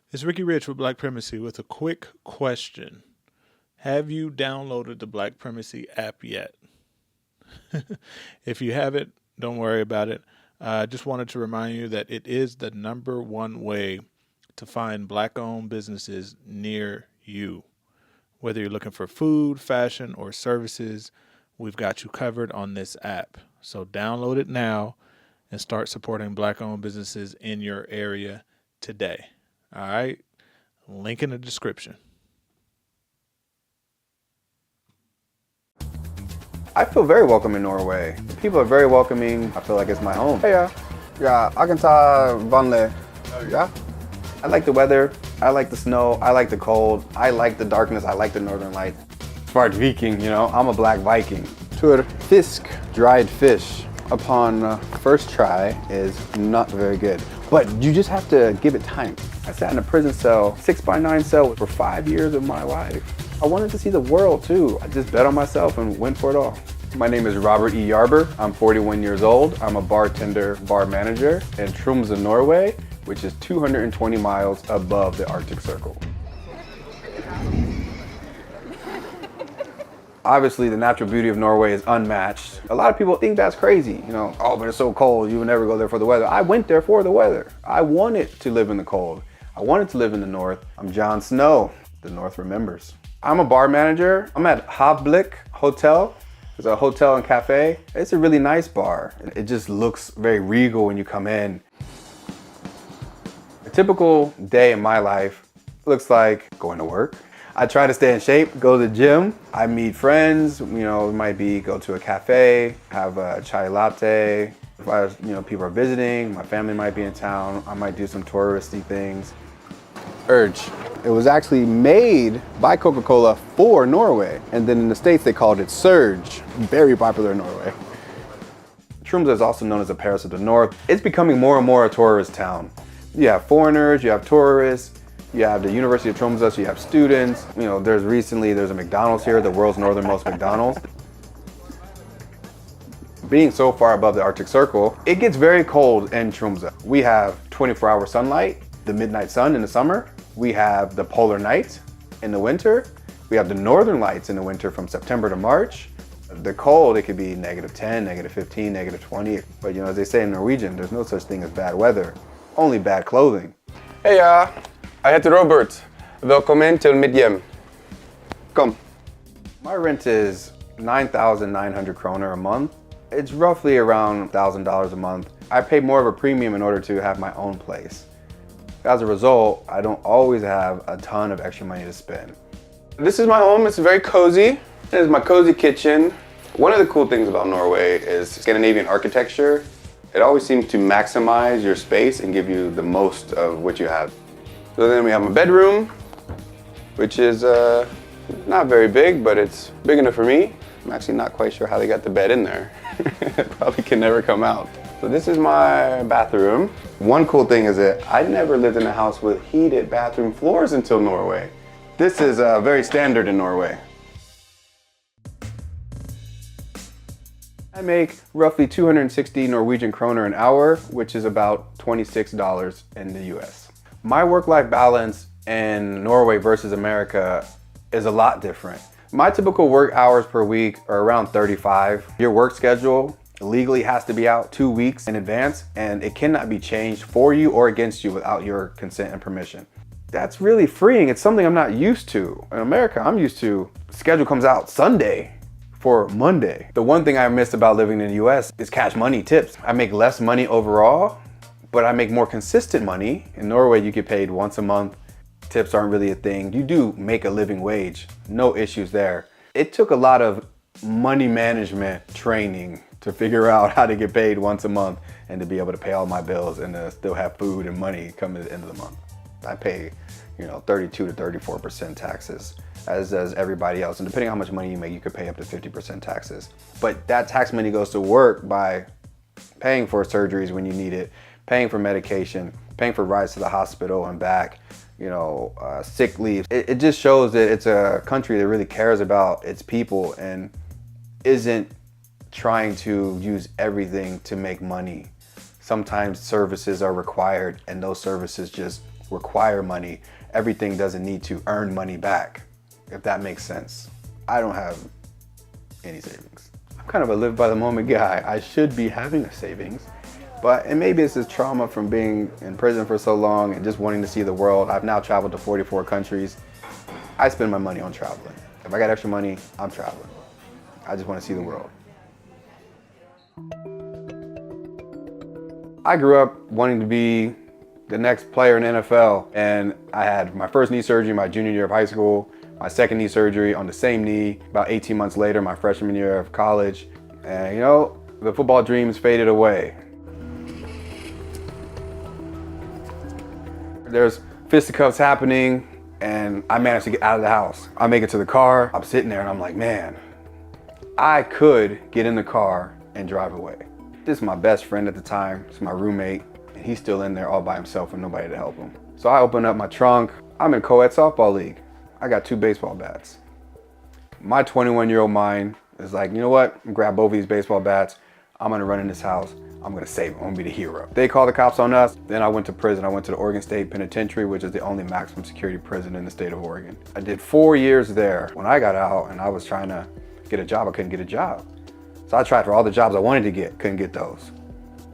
It's Ricky Rich with Black Primacy with a quick question. Have you downloaded the Black Primacy app yet? If you haven't, don't worry about it. I just wanted to remind you that it is the number one way to find black owned businesses near you. Whether you're looking for food, fashion, or services, we've got you covered on this app. So download it now and start supporting black owned businesses in your area today. All right? Link in the description. I feel very welcome in Norway. The people are very welcoming. I feel like it's my home. Hey, yeah, I can ta vanlig. Yeah. I like the weather. I like the snow. I like the cold. I like the darkness. I like the northern lights. Svart Viking, I'm a black Viking. Tur fisk, dried fish, upon first try is not very good. But you just have to give it time. I sat in a prison cell, 6x9 cell for 5 years of my life. I wanted to see the world too. I just bet on myself and went for it all. My name is Robert E. Yarber. I'm 41 years old. I'm a bartender, bar manager in Tromsø, Norway, which is 220 miles above the Arctic Circle. Obviously, the natural beauty of Norway is unmatched. A lot of people think that's crazy, oh, but it's so cold, you would never go there for the weather. I went there for the weather. I wanted to live in the cold. I wanted to live in the north. I'm Jon Snow. The north remembers. I'm a bar manager. I'm at Havblik Hotel. It's a hotel and cafe. It's a really nice bar. It just looks very regal when you come in. A typical day in my life looks like going to work. I try to stay in shape, go to the gym. I meet friends, it might be go to a cafe, have a chai latte. If people are visiting, my family might be in town, I might do some touristy things. Urge. It was actually made by Coca-Cola for Norway. And then in the States, they called it Surge. Very popular in Norway. Tromsø is also known as the Paris of the North. It's becoming more and more a tourist town. You have foreigners, you have tourists, you have the University of Tromsø, so you have students. There's a McDonald's here, the world's northernmost McDonald's. Being so far above the Arctic Circle, it gets very cold in Tromsø. We have 24-hour sunlight, the midnight sun in the summer. We have the polar night in the winter. We have the northern lights in the winter from September to March. The cold, it could be -10, -15, -20. But as they say in Norwegian, there's no such thing as bad weather, only bad clothing. Hej, jag heter Robert. Välkommen till mitt hem. Kom. My rent is 9,900 kroner a month. It's roughly around $1,000 a month. I pay more of a premium in order to have my own place. As a result, I don't always have a ton of extra money to spend. This is my home. It's very cozy. This is my cozy kitchen. One of the cool things about Norway is Scandinavian architecture. It always seems to maximize your space and give you the most of what you have. So then we have my bedroom, which is not very big, but it's big enough for me. I'm actually not quite sure how they got the bed in there. It probably can never come out. So this is my bathroom. One cool thing is that I never lived in a house with heated bathroom floors until Norway. This is very standard in Norway. I make roughly 260 Norwegian kroner an hour, which is about $26 in the US. My work-life balance in Norway versus America is a lot different. My typical work hours per week are around 35. Your work schedule legally has to be out 2 weeks in advance, and it cannot be changed for you or against you without your consent and permission. That's really freeing. It's something I'm not used to. In America, I'm used to schedule comes out Sunday for Monday. The one thing I miss about living in the US is cash money tips. I make less money overall, but I make more consistent money. In Norway, you get paid once a month. Tips aren't really a thing. You do make a living wage, no issues there. It took a lot of money management training to figure out how to get paid once a month and to be able to pay all my bills and to still have food and money coming at the end of the month. I pay, 32 to 34% taxes, as does everybody else. And depending on how much money you make, you could pay up to 50% taxes. But that tax money goes to work by paying for surgeries when you need it, paying for medication, paying for rides to the hospital and back, sick leave. It just shows that it's a country that really cares about its people and isn't trying to use everything to make money. Sometimes services are required and those services just require money. Everything doesn't need to earn money back, if that makes sense. I don't have any savings. I'm kind of a live by the moment guy. I should be having a savings, and maybe it's this trauma from being in prison for so long and just wanting to see the world. I've now traveled to 44 countries. I spend my money on traveling. If I got extra money, I'm traveling. I just want to see the world. I grew up wanting to be the next player in the NFL, and I had my first knee surgery my junior year of high school, my second knee surgery on the same knee about 18 months later, my freshman year of college. And you know, the football dreams faded away. There's fisticuffs happening, and I managed to get out of the house. I make it to the car, I'm sitting there and I'm like, man, I could get in the car and drive away. This is my best friend at the time, it's my roommate, and he's still in there all by himself with nobody to help him. So I open up my trunk, I'm in co-ed softball league. I got 2 baseball bats. My 21-year-old mind is like, you know what? I'm gonna grab both of these baseball bats. I'm gonna run in this house. I'm gonna save them. I'm gonna be the hero. They called the cops on us. Then I went to prison. I went to the Oregon State Penitentiary, which is the only maximum security prison in the state of Oregon. I did 4 years there. When I got out and I was trying to get a job, I couldn't get a job. So I tried for all the jobs I wanted to get, couldn't get those.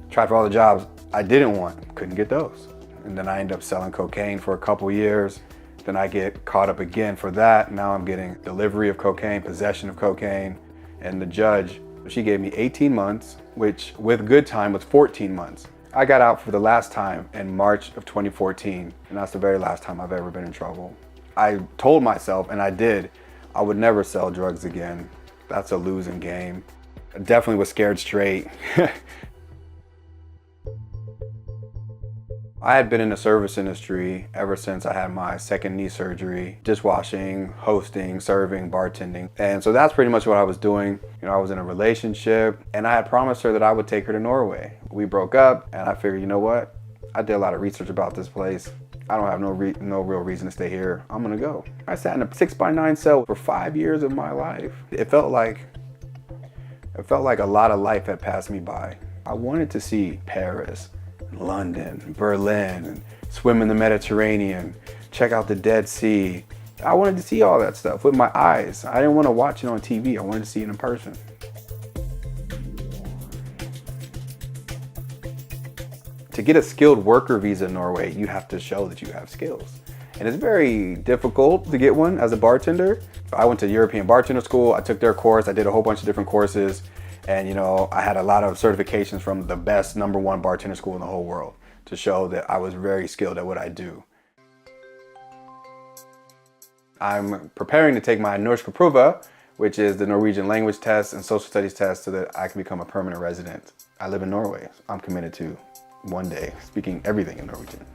Tried for all the jobs I didn't want, couldn't get those. And then I ended up selling cocaine for a couple years. Then I get caught up again for that. Now I'm getting delivery of cocaine, possession of cocaine. And the judge, she gave me 18 months, which with good time was 14 months. I got out for the last time in March of 2014, and that's the very last time I've ever been in trouble. I told myself, and I did, I would never sell drugs again. That's a losing game. I definitely was scared straight. I had been in the service industry ever since I had my second knee surgery, dishwashing, hosting, serving, bartending. And so that's pretty much what I was doing. You know, I was in a relationship and I had promised her that I would take her to Norway. We broke up and I figured, you know what? I did a lot of research about this place. I don't have no real reason to stay here. I'm gonna go. I sat in a 6x9 cell for 5 years of my life. It felt like a lot of life had passed me by. I wanted to see Paris, London, Berlin, and swim in the Mediterranean, check out the Dead Sea. I wanted to see all that stuff with my eyes. I didn't want to watch it on TV. I wanted to see it in person. To get a skilled worker visa in Norway, you have to show that you have skills. And it's very difficult to get one as a bartender. I went to European bartender school. I took their course. I did a whole bunch of different courses. And you know, I had a lot of certifications from the best #1 bartender school in the whole world to show that I was very skilled at what I do. I'm preparing to take my norskprøve, which is the Norwegian language test and social studies test so that I can become a permanent resident. I live in Norway. I'm committed to one day speaking everything in Norwegian.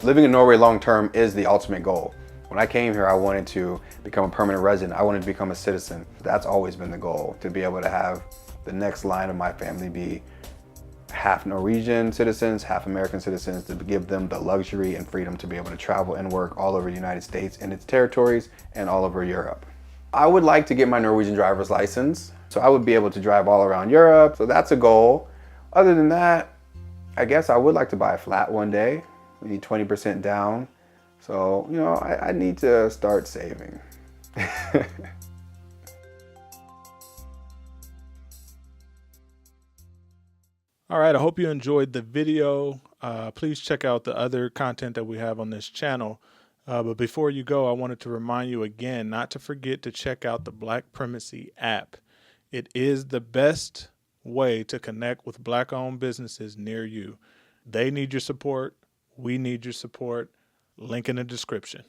Living in Norway long term is the ultimate goal. When I came here, I wanted to become a permanent resident. I wanted to become a citizen. That's always been the goal, to be able to have the next line of my family be half Norwegian citizens, half American citizens, to give them the luxury and freedom to be able to travel and work all over the United States and its territories and all over Europe. I would like to get my Norwegian driver's license, so I would be able to drive all around Europe. So that's a goal. Other than that, I guess I would like to buy a flat one day. We need 20% down. So, you know, I need to start saving. All right, I hope you enjoyed the video. Please check out the other content that we have on this channel. But before you go, I wanted to remind you again not to forget to check out the Black Primacy app. It is the best way to connect with Black-owned businesses near you. They need your support. We need your support. Link in the description.